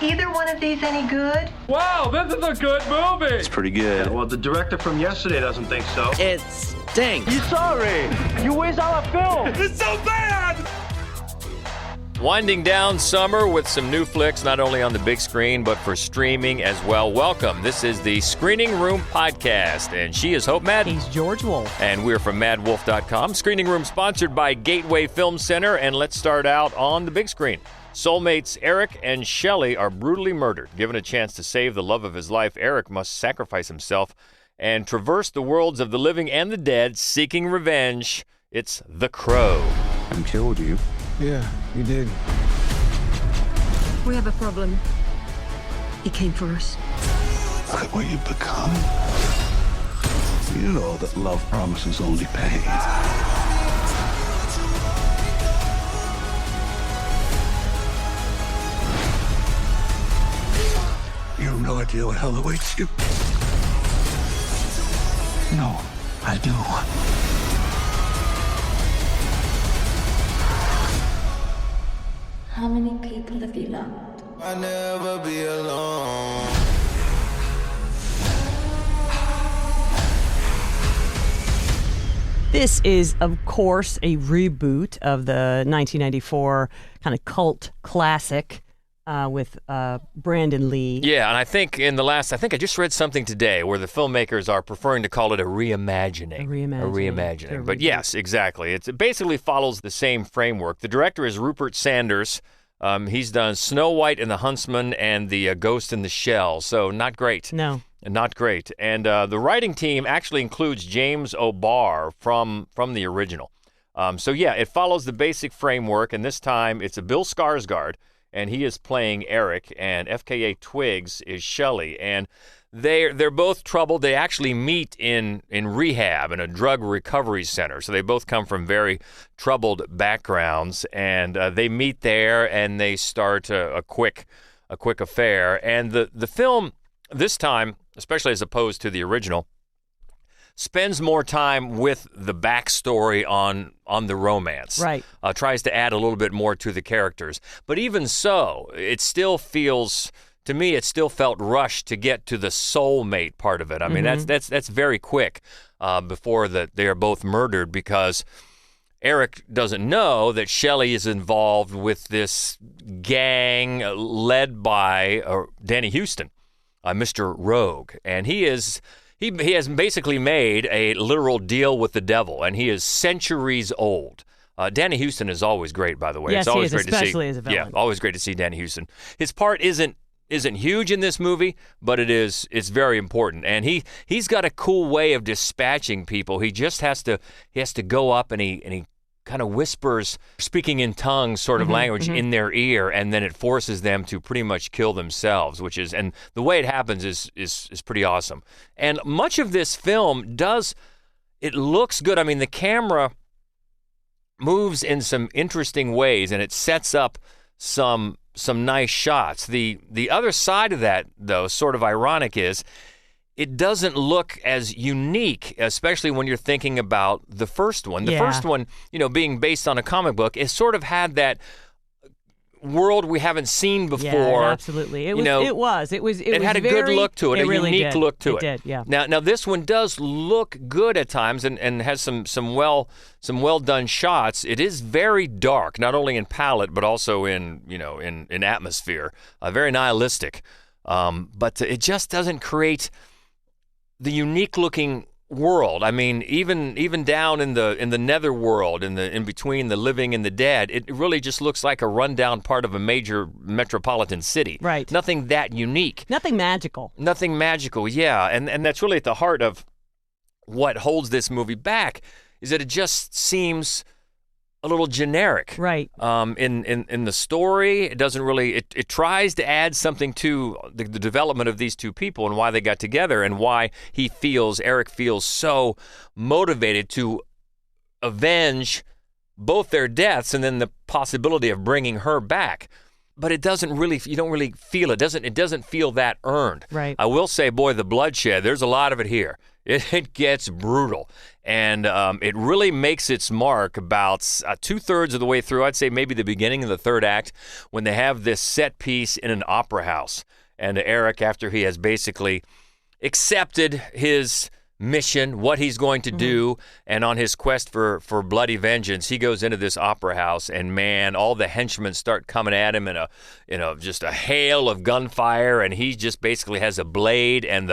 either one of these any good? Wow, this is a good movie. It's pretty good. Yeah, well, the director from yesterday doesn't think so. It stinks. You sorry? You waste our film. It's so bad. Winding down summer with some new flicks, not only on the big screen, but for streaming as well. Welcome. This is the Screening Room Podcast, and she is Hope Madden. He's George Wolf. And we're from MadWolf.com. Screening Room sponsored by Gateway Film Center, and let's start out on the big screen. Soulmates Eric and Shelley are brutally murdered. Given a chance to save the love of his life, Eric must sacrifice himself and traverse the worlds of the living and the dead, seeking revenge. It's The Crow. I killed you. Yeah, you did. We have a problem. He came for us. Look at what you've become. You know that love promises only pain. You have no idea what hell awaits you. No, I do. How many people have you loved? I'll never be alone. This is, of course, a reboot of the 1994 kind of cult classic with Brandon Lee. Yeah, and I think I just read something today where the filmmakers are preferring to call it a reimagining. A reimagining. A reimagining. But yes, exactly. It basically follows the same framework. The director is Rupert Sanders. He's done Snow White and the Huntsman and the Ghost in the Shell, so not great. No. Not great. And the writing team actually includes James O'Barr from the original. So yeah, it follows the basic framework, and this time it's a Bill Skarsgård, and he is playing Eric, and FKA Twigs is Shelley, and they're both troubled. They actually meet in rehab in a drug recovery center, so they both come from very troubled backgrounds, and they meet there and they start a quick affair. And the film this time, especially as opposed to the original, spends more time with the backstory on the romance. Right. Tries to add a little bit more to the characters. But even so, it still feels, to me, it still felt rushed to get to the soulmate part of it. I mean, that's very quick before they are both murdered, because Eric doesn't know that Shelley is involved with this gang led by Danny Houston, Mr. Rogue, and he has basically made a literal deal with the devil, and he is centuries old. Danny Houston is always great, by the way. Yes, it's always he is, great especially to see. as a villain. Yeah, always great to see Danny Houston. His part isn't huge in this movie, but it's very important, and he's got a cool way of dispatching people. He just has to go up and he kind of whispers, speaking in tongues sort of language in their ear, and then it forces them to pretty much kill themselves, and the way it happens is pretty awesome. And much of this film it looks good. I mean, the camera moves in some interesting ways, and it sets up some nice shots. The other side of that, though, sort of ironic, is it doesn't look as unique, especially when you're thinking about the first one. The first one, being based on a comic book, it sort of had that world we haven't seen before. Yeah, absolutely. It had a good look to it, a really unique look to it. It did, yeah. Now this one does look good at times and has some well done shots. It is very dark, not only in palette but also in atmosphere. Very nihilistic, but it just doesn't create the unique looking world. I mean, even down in the nether world, in between the living and the dead, it really just looks like a rundown part of a major metropolitan city. Right. Nothing that unique. Nothing magical. Nothing magical, yeah. And that's really at the heart of what holds this movie back, is that it just seems a little generic. Right. In the story, it doesn't really, it tries to add something to the development of these two people and why they got together and why Eric feels so motivated to avenge both their deaths and then the possibility of bringing her back. but it doesn't really, you don't really feel it. It doesn't feel that earned. Right. I will say, boy, the bloodshed, there's a lot of it here. It gets brutal. And it really makes its mark about 2/3 of the way through. I'd say maybe the beginning of the third act, when they have this set piece in an opera house. And Eric, after he has basically accepted his mission, what he's going to do, and on his quest for bloody vengeance, he goes into this opera house, and man, all the henchmen start coming at him in just a hail of gunfire, and he just basically has a blade, and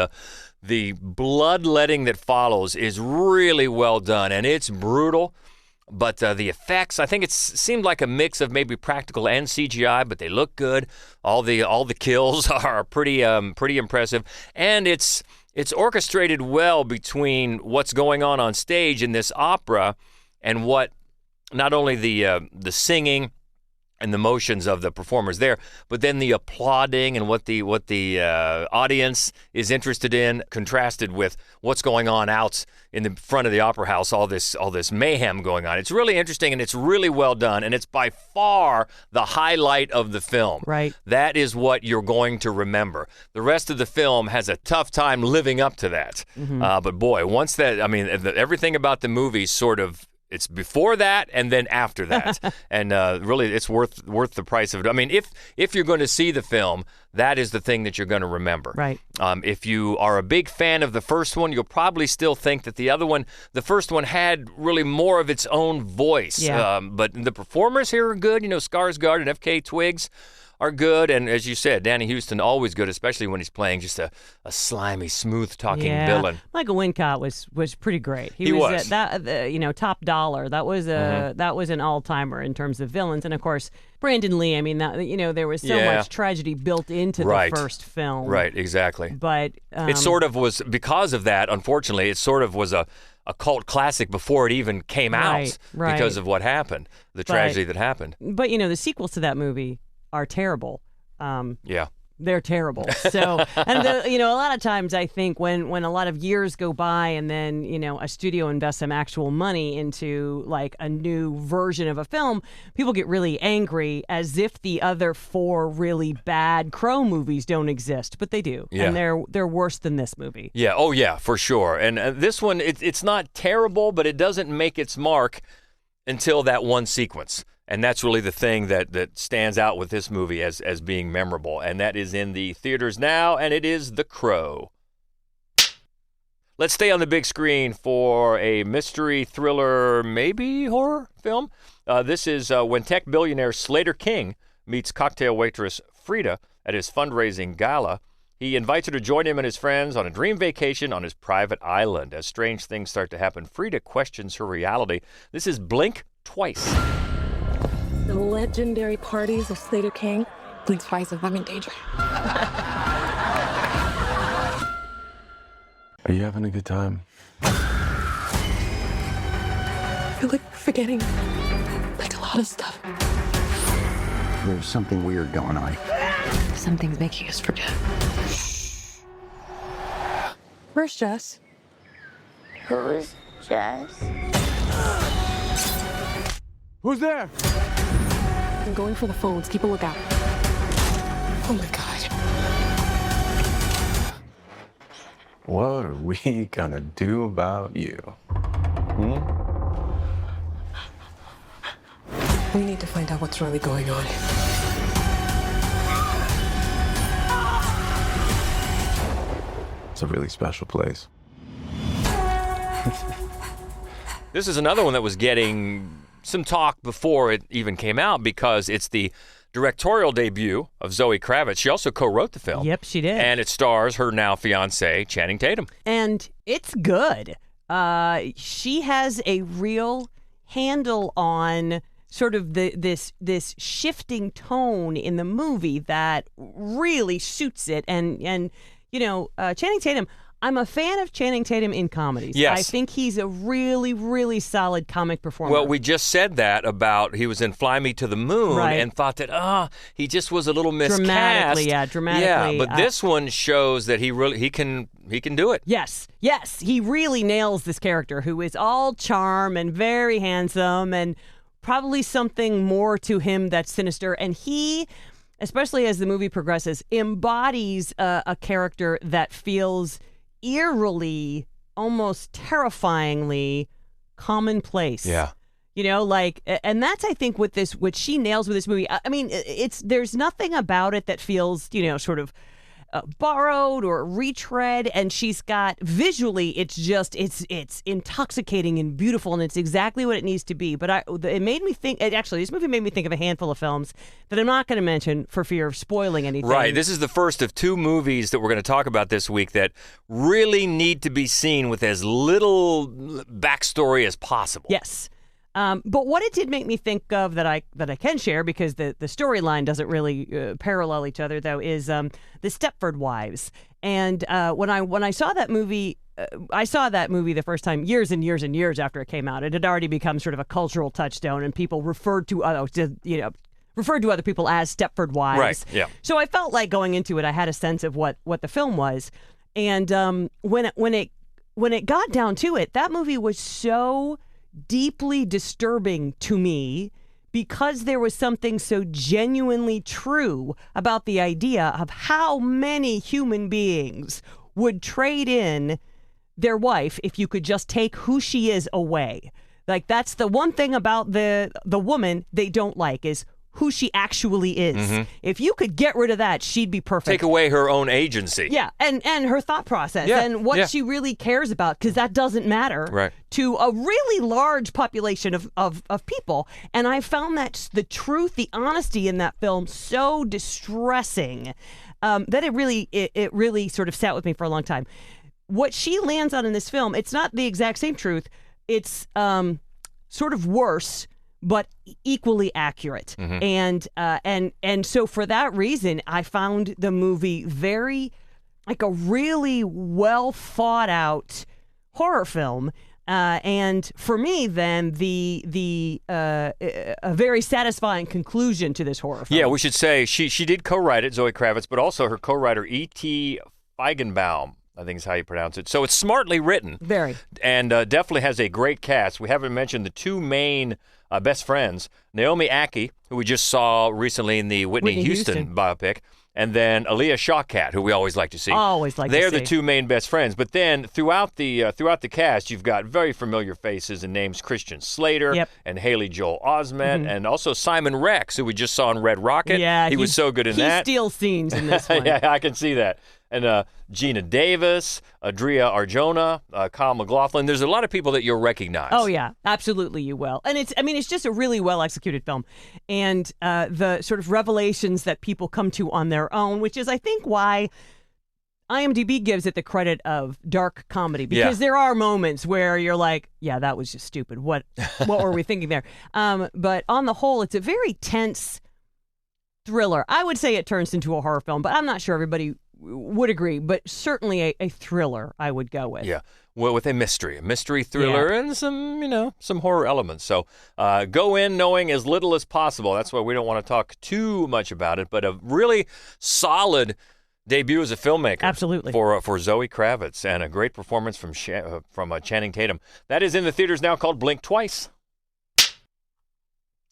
the bloodletting that follows is really well done, and it's brutal. But the effects, I think it seemed like a mix of maybe practical and CGI, but they look good. All the kills are pretty impressive, and it's orchestrated well between what's going on stage in this opera and what not only the singing and the motions of the performers there, but then the applauding and what the audience is interested in, contrasted with what's going on out in the front of the opera house, all this mayhem going on. It's really interesting, and it's really well done, and it's by far the highlight of the film. Right. That is what you're going to remember. The rest of the film has a tough time living up to that. But boy, once that, I mean, everything about the movie sort of, it's before that and then after that. And really, it's worth the price of it. I mean, if you're going to see the film, that is the thing that you're going to remember. Right. If you are a big fan of the first one, you'll probably still think that the first one had really more of its own voice. Yeah. But the performers here are good. Skarsgård and F.K. Twigs are good, and as you said, Danny Houston always good, especially when he's playing just a slimy, smooth-talking villain. Michael Wincott was pretty great. He was. Top dollar. That was an all-timer in terms of villains, and of course Brandon Lee. I mean, there was so much tragedy built into the first film. Right, exactly. But it sort of was, because of that, unfortunately, it sort of was a cult classic before it even came out because of what happened, the tragedy that happened. But the sequels to that movie are terrible. Yeah. They're terrible. So, and a lot of times I think when a lot of years go by and then, a studio invests some actual money into like a new version of a film, people get really angry as if the other 4 really bad Crow movies don't exist, but they do. Yeah. And they're worse than this movie. Yeah. Oh yeah, for sure. And this one, it's not terrible, but it doesn't make its mark until that one sequence. And that's really the thing that stands out with this movie as being memorable. And that is in the theaters now, and it is The Crow. Let's stay on the big screen for a mystery, thriller, maybe horror film. This is when tech billionaire Slater King meets cocktail waitress Frida at his fundraising gala. He invites her to join him and his friends on a dream vacation on his private island. As strange things start to happen, Frida questions her reality. This is Blink Twice. The legendary parties of Slater King. Blink twice if I'm in danger. Are you having a good time? I feel like we're forgetting like a lot of stuff. There's something weird going on. Something's making us forget. Where's Jess? Who's Jess? Who's there? I'm going for the phones. Keep a lookout. Oh my God. What are we gonna do about you? We need to find out what's really going on. It's a really special place. This is another one that was getting some talk before it even came out because it's the directorial debut of Zoe Kravitz. She also co-wrote the film. Yep, she did. And it stars her now fiance, Channing Tatum. And it's good. She has a real handle on sort of this shifting tone in the movie that really suits it. And Channing Tatum, I'm a fan of Channing Tatum in comedies. Yes. I think he's a really, really solid comic performer. Well, we just said that about he was in Fly Me to the Moon and thought that, he just was a little miscast. Dramatically. Yeah, but this one shows that he can do it. Yes, he really nails this character who is all charm and very handsome and probably something more to him that's sinister. And he especially as the movie progresses, embodies a character that feels eerily, almost terrifyingly commonplace. Yeah. You know, like, and that's, I think, what she nails with this movie. I mean, there's nothing about it that feels, you know, sort of borrowed or retread, and she's got visually, it's intoxicating and beautiful, and it's exactly what it needs to be. But it made me think. This movie made me think of a handful of films that I'm not going to mention for fear of spoiling anything. Right. This is the first of two movies that we're going to talk about this week that really need to be seen with as little backstory as possible. Yes. But what it did make me think of that I can share, because the storyline doesn't really parallel each other, though, is the Stepford Wives. And when I saw that movie, the first time years and years and years after it came out. It had already become sort of a cultural touchstone, and people referred to other people as Stepford Wives. Right. Yeah. So I felt like going into it, I had a sense of what the film was, and when it got down to it, that movie was so deeply disturbing to me because there was something so genuinely true about the idea of how many human beings would trade in their wife if you could just take who she is away. Like, that's the one thing about the woman they don't like, is who she actually is. Mm-hmm. If you could get rid of that, she'd be perfect. Take away her own agency. Yeah, and her thought process and what she really cares about, because that doesn't matter to a really large population of people. And I found that the truth, the honesty in that film so distressing that it really sort of sat with me for a long time. What she lands on in this film, it's not the exact same truth. It's sort of worse, but equally accurate. Mm-hmm. And so for that reason, I found the movie very, like, a really well thought out horror film. And for me, then, a very satisfying conclusion to this horror film. Yeah, we should say she did co-write it, Zoe Kravitz, but also her co-writer E.T. Feigenbaum, I think is how you pronounce it. So it's smartly written. Very. And definitely has a great cast. We haven't mentioned the two main best friends, Naomi Ackie, who we just saw recently in the Whitney Houston biopic, and then Aaliyah Shawkat, who we always like to see. They're the two main best friends. But then throughout the cast, you've got very familiar faces and names: Christian Slater and Haley Joel Osment, and also Simon Rex, who we just saw in Red Rocket. Yeah, he was so good in that. He steals scenes in this one. Yeah, I can see that. And Gina Davis, Adria Arjona, Kyle MacLachlan. There's a lot of people that you'll recognize. Oh, yeah, absolutely you will. And it's just a really well-executed film. And the sort of revelations that people come to on their own, which is, I think, why IMDb gives it the credit of dark comedy. Because there are moments where you're like, yeah, that was just stupid. What were we thinking there? But on the whole, it's a very tense thriller. I would say it turns into a horror film, but I'm not sure everybody would agree, but certainly a thriller I would go with. Yeah, well, with a mystery thriller and some horror elements. So go in knowing as little as possible. That's why we don't want to talk too much about it, but a really solid debut as a filmmaker. Absolutely. For Zoe Kravitz, and a great performance from Channing Tatum. That is in the theaters now, called Blink Twice.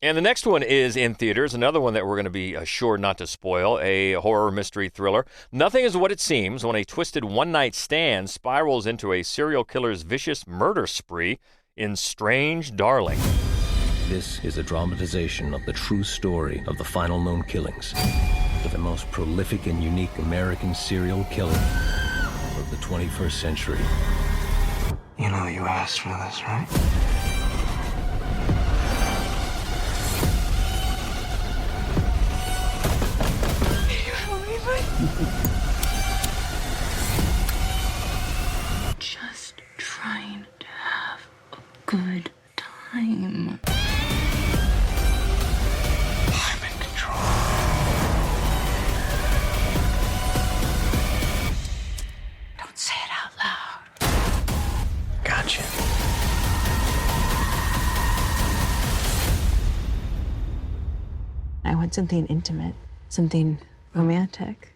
And the next one is in theaters, another one that we're going to be sure not to spoil, a horror mystery thriller. Nothing is what it seems when a twisted one-night stand spirals into a serial killer's vicious murder spree in Strange Darling. This is a dramatization of the true story of the final known killings of the most prolific and unique American serial killer of the 21st century. You know you asked for this, right? Just trying to have a good time. I'm in control. Don't say it out loud. Gotcha. I want something intimate, something romantic.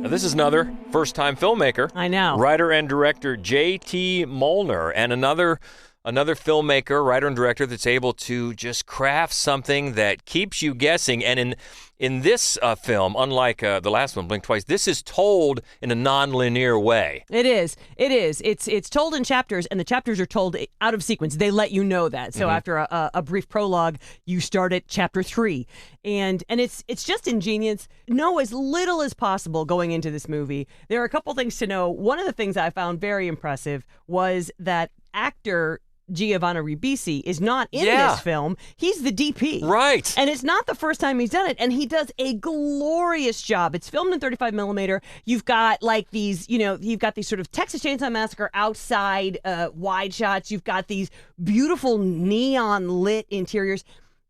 Now, this is another first-time filmmaker. I know. Writer and director J.T. Molnar, and another another filmmaker, writer, and director that's able to just craft something that keeps you guessing. And in this film, unlike the last one, Blink Twice, this is told in a non-linear way. It is. It's told in chapters, and the chapters are told out of sequence. They let you know that. So after a brief prologue, you start at chapter 3, and it's just ingenious. Know as little as possible going into this movie. There are a couple things to know. One of the things I found very impressive was that actor Giovanni Ribisi is not in this film. He's the DP. Right. And it's not the first time he's done it. And he does a glorious job. It's filmed in 35 millimeter. You've got like these, you've got these sort of Texas Chainsaw Massacre outside wide shots. You've got these beautiful neon lit interiors.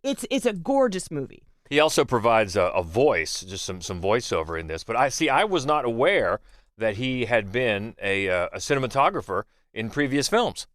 It's a gorgeous movie. He also provides a voice, just some voiceover in this. But I was not aware that he had been a cinematographer in previous films.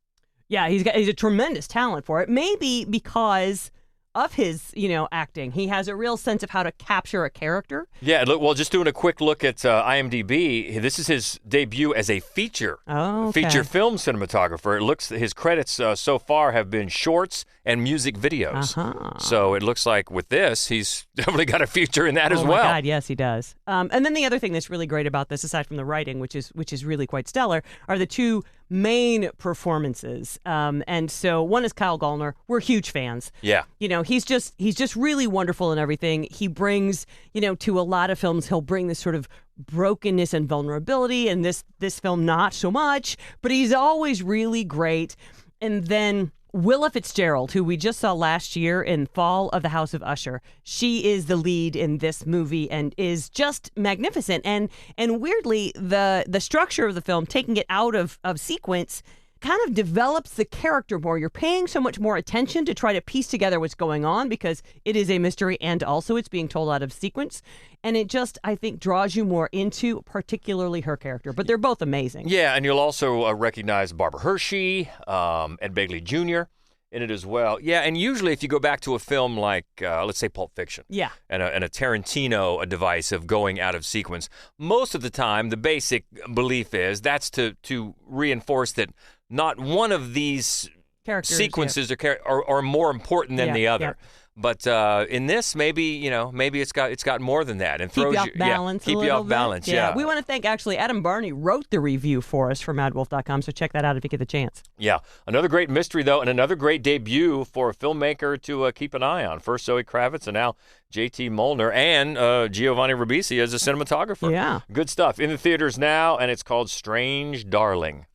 Yeah, he's a tremendous talent for it. Maybe because of his, acting, he has a real sense of how to capture a character. Yeah, well, just doing a quick look at IMDb, this is his debut as a feature film cinematographer. It looks his credits so far have been shorts and music videos. So it looks like with this, he's definitely got a future in that as well. Oh my God, yes, he does. And then the other thing that's really great about this, aside from the writing, which is really quite stellar, are the two main performances. And so one is Kyle Gallner. We're huge fans. Yeah. He's just really wonderful in everything. He brings, to a lot of films, he'll bring this sort of brokenness and vulnerability, and this film not so much, but he's always really great. And then Willa Fitzgerald, who we just saw last year in Fall of the House of Usher, she is the lead in this movie and is just magnificent. And weirdly, the structure of the film, taking it out of sequence, kind of develops the character more. You're paying so much more attention to try to piece together what's going on because it is a mystery and also it's being told out of sequence. And it just, I think, draws you more into particularly her character. But they're both amazing. Yeah, and you'll also recognize Barbara Hershey, Ed Begley Jr. in it as well. Yeah, and usually if you go back to a film like, let's say, Pulp Fiction, and a Tarantino device of going out of sequence, most of the time the basic belief is that's to reinforce that not one of these characters, sequences are more important than the other. Yeah. But in this, maybe it's got more than that, and keep you off balance. Keep you off balance. Yeah. We want to thank Adam Barney wrote the review for us for MadWolf.com, so check that out if you get the chance. Yeah, another great mystery though, and another great debut for a filmmaker to keep an eye on. First Zoe Kravitz, and now J.T. Molnar and Giovanni Ribisi as a cinematographer. Yeah, good stuff in the theaters now, and it's called Strange Darling.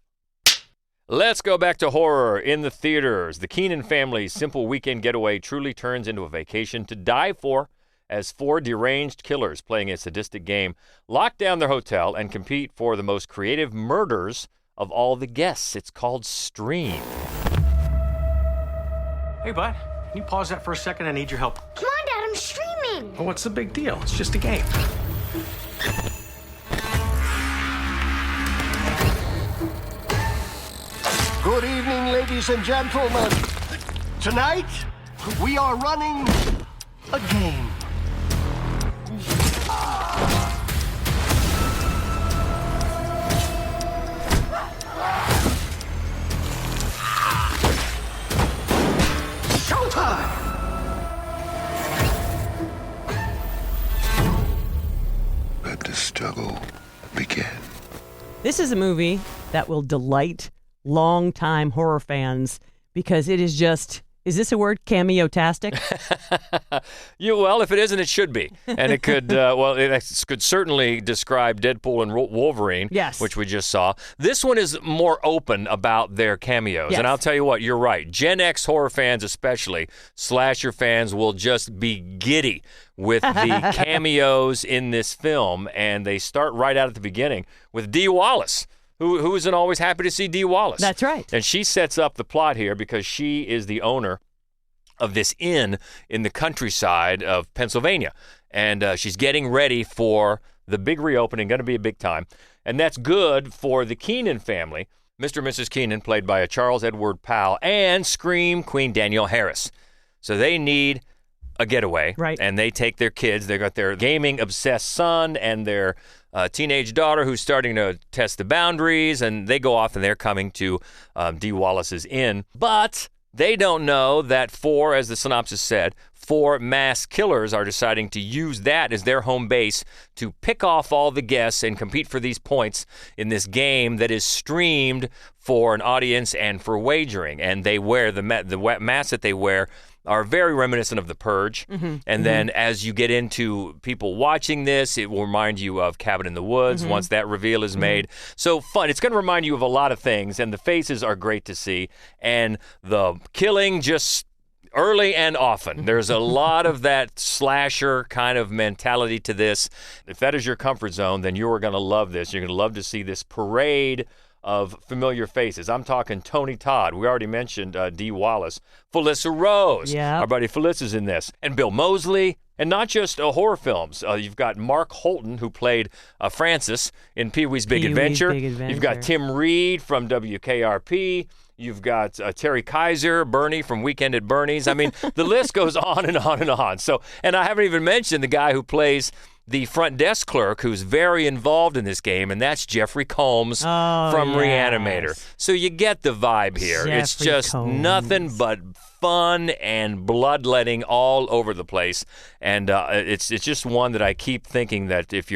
Let's go back to horror in the theaters. The Keenan family's simple weekend getaway truly turns into a vacation to die for as 4 deranged killers playing a sadistic game lock down their hotel and compete for the most creative murders of all the guests. It's called Stream. Hey, bud, can you pause that for a second? I need your help. Come on, Dad, I'm streaming. Well, what's the big deal? It's just a game. Good evening, ladies and gentlemen. Tonight, we are running a game. Showtime! Let the struggle begin. This is a movie that will delight long-time horror fans because it is just, is this a word, cameo-tastic? Well, if it isn't, it should be. And it could, it could certainly describe Deadpool and Wolverine, yes, which we just saw. This one is more open about their cameos. Yes. And I'll tell you what, you're right. Gen X horror fans especially, slasher fans will just be giddy with the cameos in this film. And they start right out at the beginning with Dee Wallace. Who isn't always happy to see Dee Wallace? That's right. And she sets up the plot here because she is the owner of this inn in the countryside of Pennsylvania. And she's getting ready for the big reopening, going to be a big time. And that's good for the Keenan family, Mr. and Mrs. Keenan, played by Charles Edward Powell, and Scream Queen Danielle Harris. So they need a getaway. Right. And they take their kids. They got their gaming-obsessed son and their teenage daughter who's starting to test the boundaries, and they go off and they're coming to Dee Wallace's inn. But they don't know that as the synopsis said, 4 mass killers are deciding to use that as their home base to pick off all the guests and compete for these points in this game that is streamed for an audience and for wagering. And they wear the masks that they wear are very reminiscent of The Purge. And then as you get into people watching this, it will remind you of Cabin in the Woods once that reveal is made. So fun. It's going to remind you of a lot of things, and the faces are great to see. And the killing just early and often. There's a lot of that slasher kind of mentality to this. If that is your comfort zone, then you are going to love this. You're going to love to see this parade of familiar faces. I'm talking Tony Todd. We already mentioned Dee Wallace. Felissa Rose. Yeah. Our buddy Felissa's in this. And Bill Moseley. And not just horror films. You've got Mark Holton, who played Francis in Pee-wee's Big Adventure. You've got Tim Reed from WKRP. You've got Terry Kaiser, Bernie from Weekend at Bernie's. I mean, the list goes on and on and on. So, and I haven't even mentioned the guy who plays the front desk clerk who's very involved in this game, and that's Jeffrey Combs from Reanimator. So you get the vibe here. It's just nothing but fun and bloodletting all over the place, and it's just one that I keep thinking that if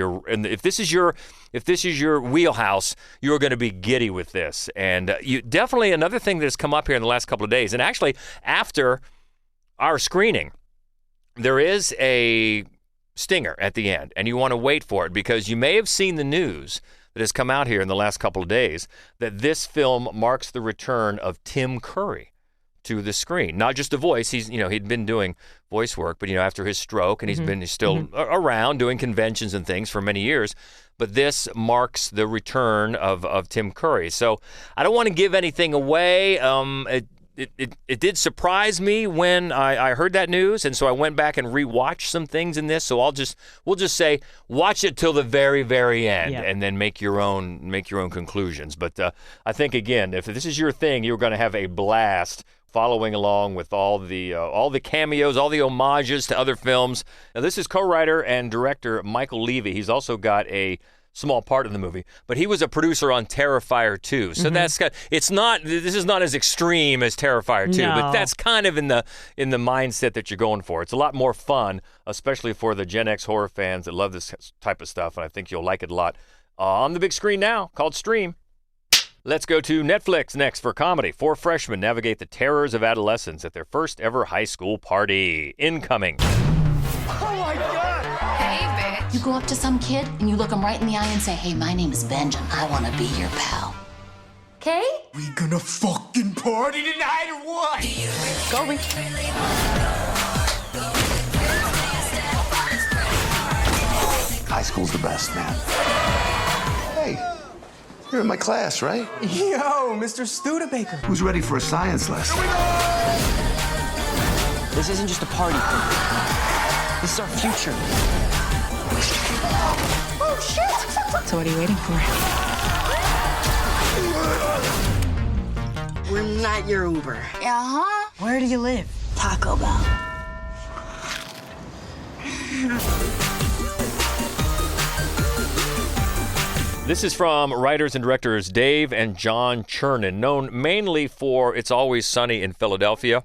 this is your wheelhouse, you're going to be giddy with this. And you definitely another thing that's come up here in the last couple of days, and actually after our screening, there is a stinger at the end, and you want to wait for it because you may have seen the news that has come out here in the last couple of days that this film marks the return of Tim Curry to the screen. Not just a voice. He'd been doing voice work, but after his stroke, and he's still around doing conventions and things for many years. But this marks the return of Tim Curry. So I don't want to give anything away. It did surprise me when I heard that news, and so I went back and rewatched some things in this. So we'll just say watch it till the very, very end, and then make your own conclusions. But I think again, if this is your thing, you're going to have a blast following along with all the cameos, all the homages to other films. Now this is co-writer and director Michael Levy. He's also got a small part in the movie, but he was a producer on Terrifier 2. So this is not as extreme as Terrifier 2, but that's kind of in the mindset that you're going for. It's a lot more fun, especially for the Gen X horror fans that love this type of stuff, and I think you'll like it a lot. On the big screen now, called Stream. Let's go to Netflix next for comedy. 4 freshmen navigate the terrors of adolescence at their first ever high school party. Incoming. Oh my God! Hey, bitch. You go up to some kid and you look him right in the eye and say, hey, my name is Benjamin. I want to be your pal. Okay? We gonna fucking party tonight or what? Go, Rick. High school's the best, man. Hey, you're in my class, right? Yo, Mr. Studebaker. Who's ready for a science lesson? This isn't just a party. This is our future. Oh, shit! So what are you waiting for? We're not your Uber. Uh-huh. Where do you live? Taco Bell. This is from writers and directors Dave and John Chernin, known mainly for It's Always Sunny in Philadelphia,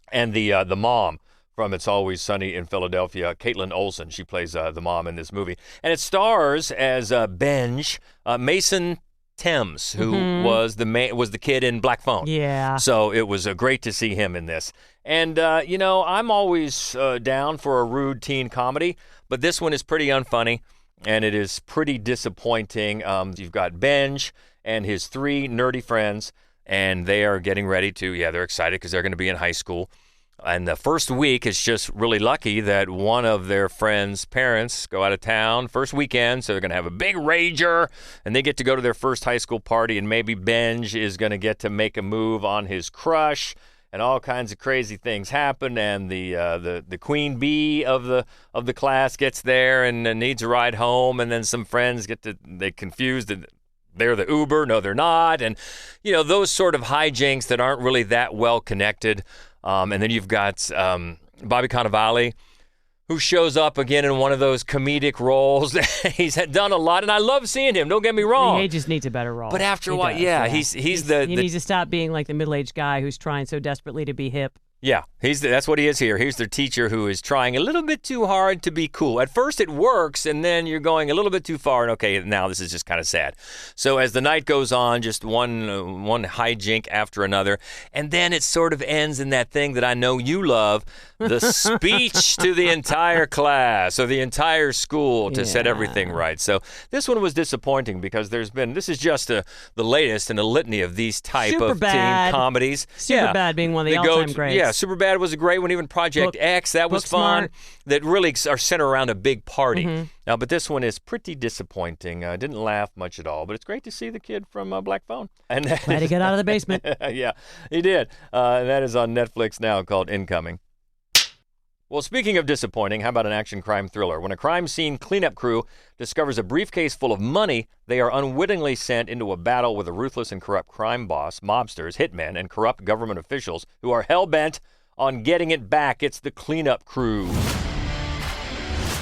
and the mom from It's Always Sunny in Philadelphia, Caitlin Olsen. She plays the mom in this movie. And it stars as Benj, Mason Thames, who was the kid in Black Phone. Yeah. So it was great to see him in this. And, I'm always down for a rude teen comedy, but this one is pretty unfunny. And it is pretty disappointing. You've got Benj and his 3 nerdy friends, and they are getting ready to, they're excited because they're going to be in high school. And the first week is just really lucky that one of their friends' parents go out of town first weekend, so they're going to have a big rager, and they get to go to their first high school party, and maybe Benj is going to get to make a move on his crush. And all kinds of crazy things happen, and the queen bee of the class gets there and needs a ride home, and then some friends they confused that they're the Uber. No, they're not, and those sort of hijinks that aren't really that well connected. And then you've got Bobby Cannavale, who shows up again in one of those comedic roles. He's done a lot, and I love seeing him. Don't get me wrong. He just needs a better role. But after a He while, does, yeah, he needs to stop being like the middle-aged guy who's trying so desperately to be hip. Yeah, that's what he is here. He's the teacher who is trying a little bit too hard to be cool. At first it works, and then you're going a little bit too far, and okay, now this is just kind of sad. So as the night goes on, just one hijink after another, and then it sort of ends in that thing that I know you love, the speech to the entire class or the entire school to set everything right. So this one was disappointing because this is just the latest in a litany of these type of teen comedies. Superbad being one of the all-time greats. Yeah, Superbad was a great one. Even Project X, that was fun. That really are centered around a big party. Now, but this one is pretty disappointing. Didn't laugh much at all, but it's great to see the kid from Black Phone. And glad to get out of the basement. Yeah, he did. And that is on Netflix now, called Incoming. Well, speaking of disappointing, how about an action crime thriller? When a crime scene cleanup crew discovers a briefcase full of money, they are unwittingly sent into a battle with a ruthless and corrupt crime boss, mobsters, hitmen, and corrupt government officials who are hell-bent on getting it back. It's the cleanup crew.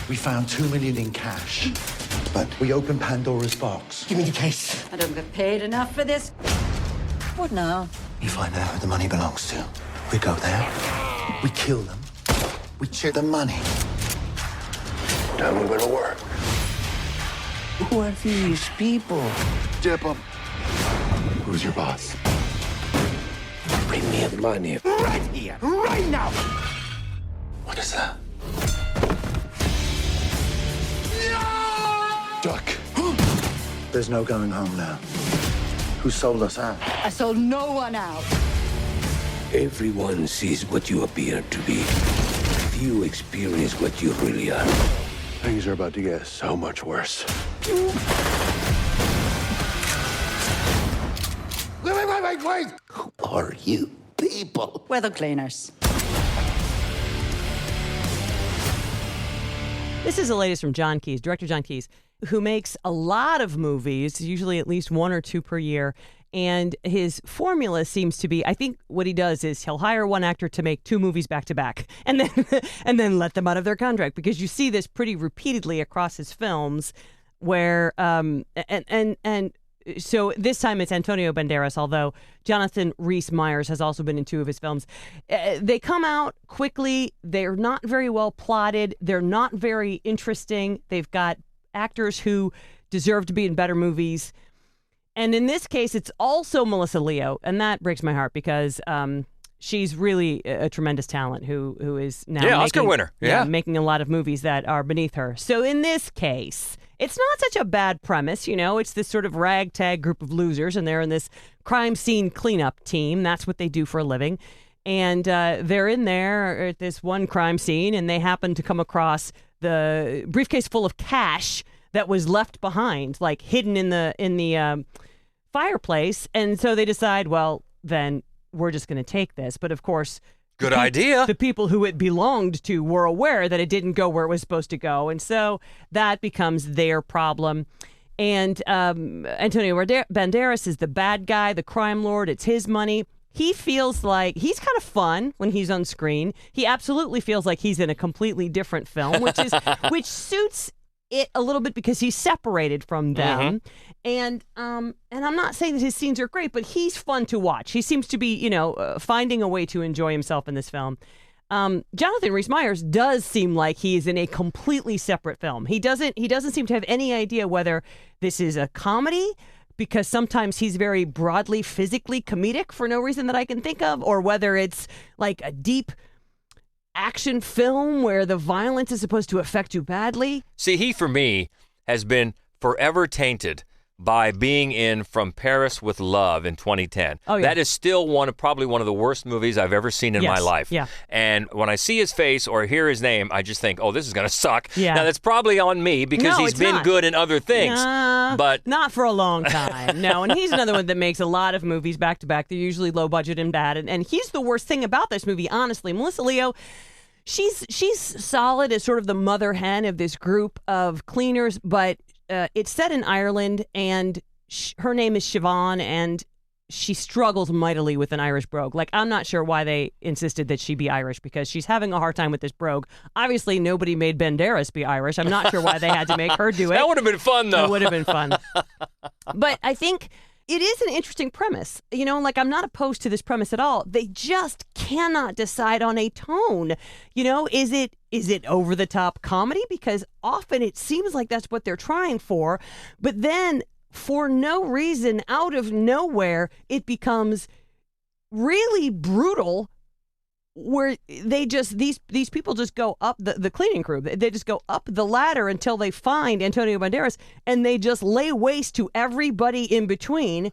We found $2 million in cash, but we opened Pandora's box. Give me the case. I don't get paid enough for this. What now? You find out who the money belongs to. We go there, we kill them, we share the money. Then we're gonna work. Who are these people? Dip 'em. Who's your boss? Bring me the money. Right here, right now. What is that? Duck. There's no going home now. Who sold us out? I sold no one out. Everyone sees what you appear to be. Few experience what you really are. Things are about to get so much worse. Wait! Who are you people? We're the cleaners. This is the latest from John Keyes, director John Keyes, who makes a lot of movies, usually at least one or two per year. And his formula seems to be, I think what he does is he'll hire one actor to make two movies back to back and then let them out of their contract, because you see this pretty repeatedly across his films where so this time it's Antonio Banderas, although Jonathan Rhys-Meyers has also been in two of his films. They come out quickly. They're not very well plotted. They're not very interesting. They've got actors who deserve to be in better movies. And in this case, it's also Melissa Leo, and that breaks my heart because she's really a tremendous talent who is now Oscar winner. Making a lot of movies that are beneath her. So in this case, it's not such a bad premise, you know. It's this sort of ragtag group of losers, and they're in this crime scene cleanup team. That's what they do for a living. And they're in there at this one crime scene, and they happen to come across the briefcase full of cash that was left behind, like hidden in the fireplace. And so they decide, well, then we're just going to take this. But of course, good idea. The people who it belonged to were aware that it didn't go where it was supposed to go. And so that becomes their problem. And Antonio Banderas is the bad guy, the crime lord. It's his money. He feels like he's kind of fun when he's on screen. He absolutely feels like he's in a completely different film, which suits it a little bit because he's separated from them. And I'm not saying that his scenes are great, but he's fun to watch. He seems to be, finding a way to enjoy himself in this film. Jonathan Rhys-Meyers does seem like he is in a completely separate film. He doesn't seem to have any idea whether this is a comedy, because sometimes he's very broadly physically comedic for no reason that I can think of, or whether it's like a deep action film where the violence is supposed to affect you badly. See, he, for me, has been forever tainted by being in From Paris with Love in 2010. Oh, yeah. That is still probably one of the worst movies I've ever seen in my life. Yeah. And when I see his face or hear his name, I just think, oh, this is going to suck. Yeah. Now, that's probably on me because he's been good in other things. But not for a long time. No, and he's another one that makes a lot of movies back to back. They're usually low budget and bad. And he's the worst thing about this movie, honestly. Melissa Leo, she's solid as sort of the mother hen of this group of cleaners, but it's set in Ireland, and her name is Siobhan, and she struggles mightily with an Irish brogue. Like, I'm not sure why they insisted that she be Irish, because she's having a hard time with this brogue. Obviously, nobody made Banderas be Irish. I'm not sure why they had to make her do it. That would have been fun, though. It would have been fun. But I think it is an interesting premise. You know, like, I'm not opposed to this premise at all. They just cannot decide on a tone. You know, is it over the top comedy? Because often it seems like that's what they're trying for. But then for no reason, out of nowhere, it becomes really brutal, where they just, these people just go up the cleaning crew. They just go up the ladder until they find Antonio Banderas, and they just lay waste to everybody in between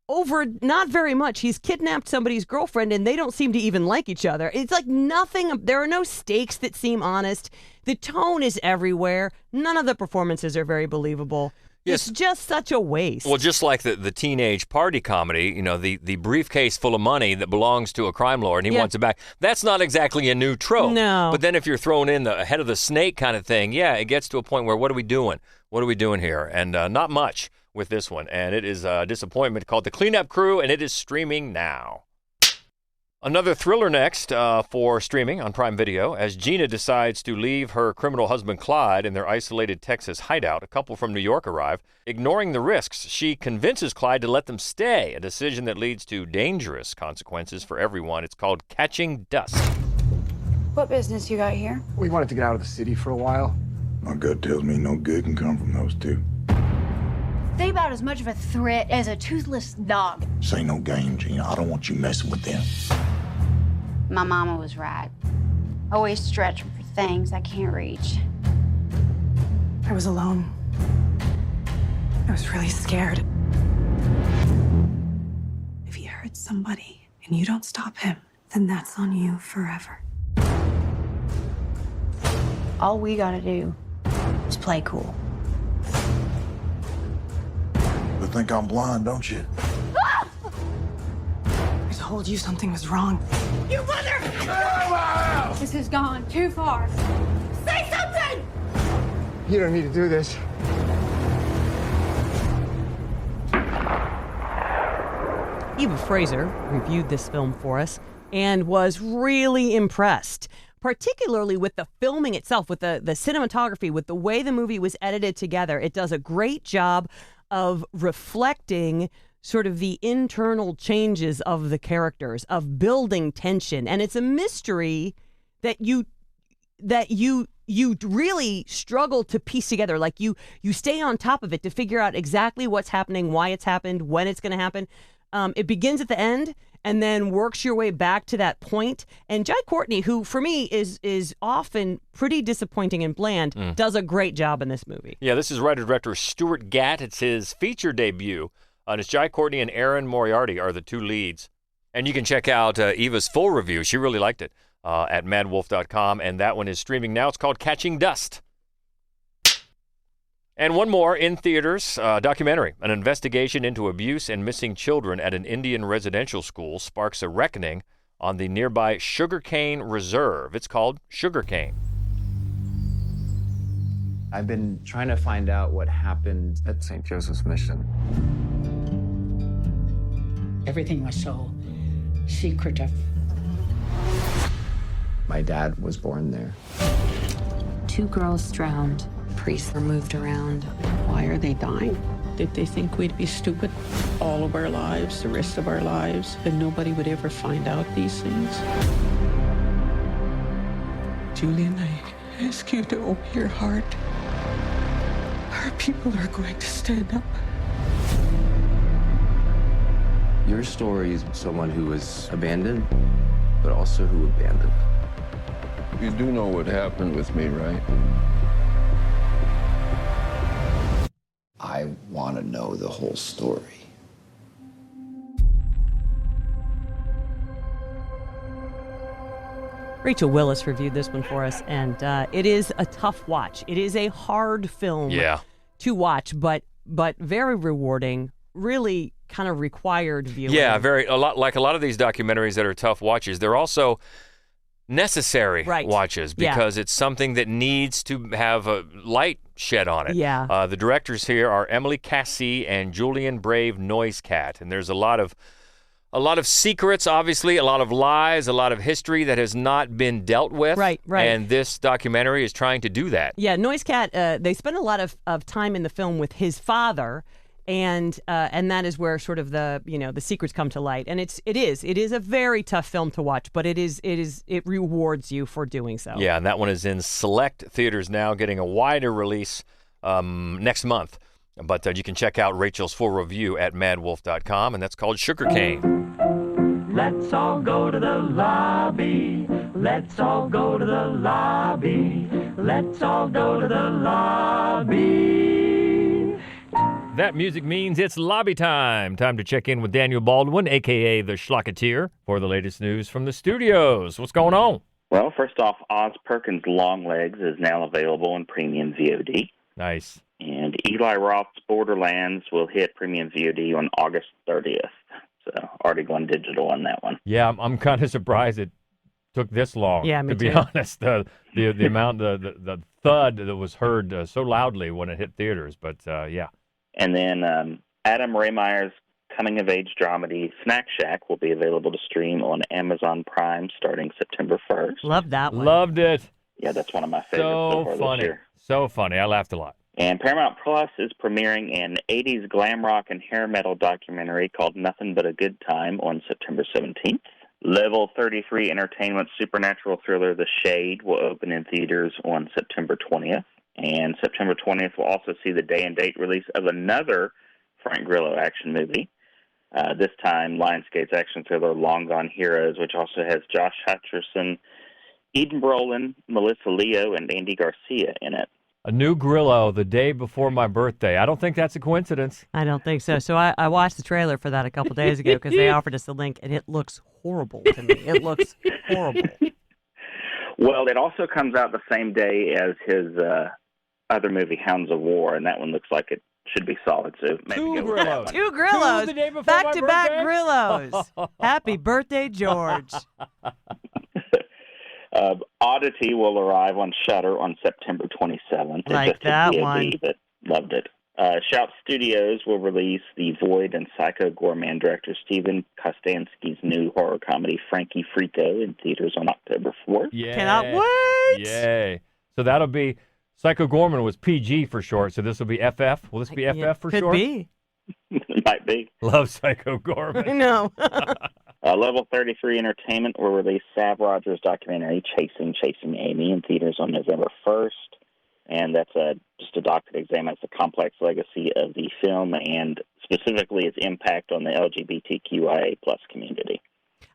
over not very much. He's kidnapped somebody's girlfriend, and they don't seem to even like each other. It's like nothing. There are no stakes that seem honest. The tone is everywhere. None of the performances are very believable. Yes. It's just such a waste. Well, just like the teenage party comedy, you know, the briefcase full of money that belongs to a crime lord and he wants it back. That's not exactly a new trope. No. But then if you're throwing in the head of the snake kind of thing, yeah, it gets to a point where what are we doing? What are we doing here? And not much with this one. And it is a disappointment, called The Cleanup Crew, and it is streaming now. Another thriller next for streaming on Prime Video. As Gina decides to leave her criminal husband Clyde in their isolated Texas hideout, a couple from New York arrive. Ignoring the risks, she convinces Clyde to let them stay, a decision that leads to dangerous consequences for everyone. It's called Catching Dust. What business you got here? We wanted to get out of the city for a while. My gut tells me no good can come from those two. They about as much of a threat as a toothless dog. This ain't no game, Gina. I don't want you messing with them. My mama was right. Always stretching for things I can't reach. I was alone. I was really scared. If he hurts somebody and you don't stop him, then that's on you forever. All we gotta do is play cool. You think I'm blind, don't you? I told you something was wrong. You mother! This has gone too far. Say something! You don't need to do this. Eva Fraser reviewed this film for us and was really impressed, particularly with the filming itself, with the cinematography, with the way the movie was edited together. It does a great job of reflecting sort of the internal changes of the characters, of building tension. And it's a mystery that you really struggle to piece together. Like you stay on top of it to figure out exactly what's happening, why it's happened, when it's going to happen. It begins at the end and then works your way back to that point. And Jai Courtney, who for me is often pretty disappointing and bland, does a great job in this movie. Yeah, this is writer-director Stuart Gatt. It's his feature debut. And it's Jai Courtney and Erin Moriarty are the two leads. And you can check out Eva's full review. She really liked it at madwolf.com. And that one is streaming now. It's called Catching Dust. And one more in theaters, documentary. An investigation into abuse and missing children at an Indian residential school sparks a reckoning on the nearby Sugarcane Reserve. It's called Sugarcane. I've been trying to find out what happened at St. Joseph's Mission. Everything was so secretive. My dad was born there. 2 girls drowned. Priests were moved around. Why are they dying? Did they think we'd be stupid all of our lives, the rest of our lives, and nobody would ever find out these things? Julian, I ask you to open your heart. Our people are going to stand up. Your story is someone who was abandoned, but also who abandoned. You do know what happened with me, right? I want to know the whole story. Rachel Willis reviewed this one for us, and it is a tough watch. It is a hard film to watch, but very rewarding, really kind of required viewing. Yeah, a lot of these documentaries that are tough watches. They're also necessary Right. watches Yeah. because it's something that needs to have a light shed on it. Yeah. The directors here are Emily Cassie and Julian Brave Noisecat, and there's a lot of secrets, obviously, a lot of lies, a lot of history that has not been dealt with. Right. And this documentary is trying to do that. Yeah, Noisecat, they spend a lot of time in the film with his father, and that is where sort of the secrets come to light. And it is a very tough film to watch, but it rewards you for doing so. Yeah, and that one is in select theaters now, getting a wider release next month. But you can check out Rachel's full review at madwolf.com, and that's called Sugarcane. Let's all go to the lobby. Let's all go to the lobby. Let's all go to the lobby. That music means it's lobby time. Time to check in with Daniel Baldwin, a.k.a. the Schlocketeer, for the latest news from the studios. What's going on? Well, first off, Oz Perkins' Longlegs is now available in premium VOD. Nice. And Eli Roth's Borderlands will hit premium VOD on August 30th. So already going digital on that one. Yeah, I'm kind of surprised it took this long. Yeah, me to be too. honest, the amount, the thud that was heard so loudly when it hit theaters. But yeah. And then Adam Raymeyer's coming-of-age dramedy Snack Shack will be available to stream on Amazon Prime starting September 1st. Love that one. Loved it. Yeah, that's one of my favorites so far funny. this year. So funny. I laughed a lot. And Paramount Plus is premiering an 80s glam rock and hair metal documentary called Nothing But a Good Time on September 17th. Level 33 Entertainment supernatural thriller The Shade will open in theaters on September 20th. And September 20th will also see the day and date release of another Frank Grillo action movie. This time, Lionsgate's action thriller Long Gone Heroes, which also has Josh Hutcherson, Eden Brolin, Melissa Leo, and Andy Garcia in it. A new Grillo the day before my birthday. I don't think that's a coincidence. I don't think so. So I watched the trailer for that a couple days ago because they offered us the link, and it looks horrible to me. It looks horrible. Well, it also comes out the same day as his other movie, Hounds of War, and that one looks like it should be solid. So maybe Two go with that Grillos. one. Two Grillos. Two the day before back my to back birthday? Grillos. Happy birthday, George. Oddity will arrive on Shudder on September 27th. It Like just hit that VOD, one. But loved it. Shout Studios will release the Void and Psycho Gorman director Steven Kostanski's new horror comedy Frankie Frico in theaters on October 4th. Yeah. Cannot wait. Yay. So that'll be, Psycho Gorman was PG for short, so this will be FF. Will this be FF for Could short? be. It might be. Love Psycho I Gorman. know. Level 33 Entertainment will release Sav Rogers' documentary Chasing Amy in theaters on November 1st. And that's just a doc that examines the complex legacy of the film and specifically its impact on the LGBTQIA+ community.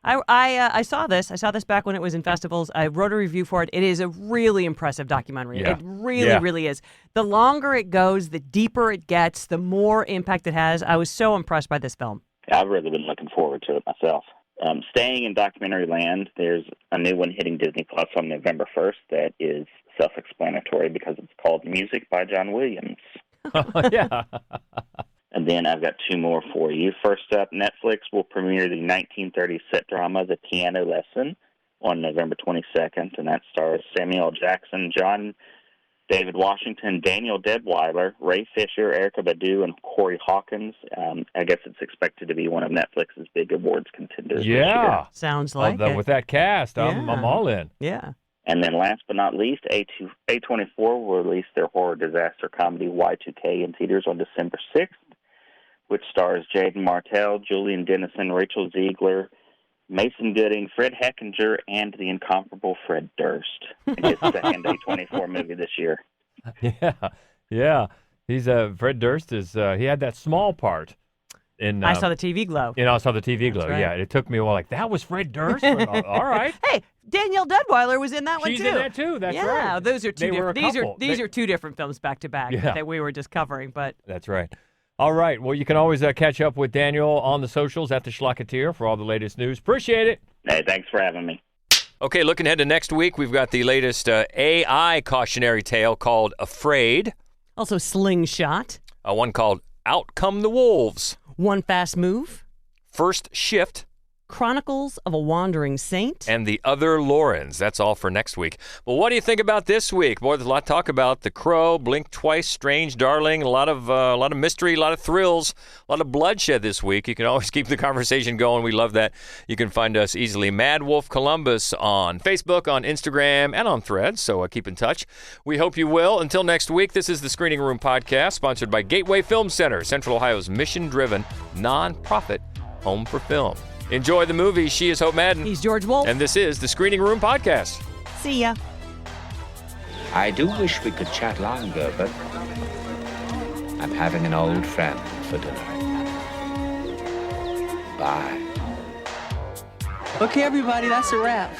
I saw this. I saw this back when it was in festivals. I wrote a review for it. It is a really impressive documentary. Yeah. It really is. The longer it goes, the deeper it gets, the more impact it has. I was so impressed by this film. I've really been looking forward to it myself. Staying in documentary land, there's a new one hitting Disney Plus on November 1st that is self-explanatory because it's called Music by John Williams. Yeah. And then I've got two more for you. First up, Netflix will premiere the 1930s set drama The Piano Lesson on November 22nd, and that stars Samuel L. Jackson, John David Washington, Daniel Deadweiler, Ray Fisher, Erykah Badu, and Corey Hawkins. I guess it's expected to be one of Netflix's big awards contenders this year. Sounds like it. With that cast, I'm Yeah. all in. Yeah. And then last but not least, A24 will release their horror disaster comedy Y2K in theaters on December 6th, which stars Jaden Martell, Julian Dennison, Rachel Ziegler, Mason Gooding, Fred Heckinger, and the incomparable Fred Durst. His second A24 movie this year. Yeah. He's Fred Durst is he had that small part in. I saw the TV glow. I saw the TV glow. right. Yeah, it took me a while. Like that was Fred Durst. All right. Hey, Danielle Deadweiler was in that one She's too. in that too. That's yeah, right. those are two They were a different. couple. These are two different films back to back Yeah. that we were just covering. But That's right. All right. Well, you can always catch up with Daniel on the socials at the Schlocketeer for all the latest news. Appreciate it. Hey, thanks for having me. Okay, looking ahead to next week, we've got the latest AI cautionary tale called Afraid. also Slingshot. One called Out Come the Wolves. One Fast Move. First Shift, Chronicles of a Wandering Saint. And The Other Laurens. That's all for next week. Well, what do you think about this week? Boy, there's a lot to talk about. The Crow, Blink Twice, Strange Darling, a lot of mystery, a lot of thrills, a lot of bloodshed this week. You can always keep the conversation going. We love that. You can find us easily, Mad Wolf Columbus, on Facebook, on Instagram, and on Threads. So keep in touch. We hope you will. Until next week, this is the Screening Room Podcast, sponsored by Gateway Film Center, Central Ohio's mission-driven, non-profit home for film. Enjoy the movie. She is Hope Madden. He's George Wolf. And this is the Screening Room Podcast. See ya. I do wish we could chat longer, but I'm having an old friend for dinner. Bye. Okay, everybody, that's a wrap.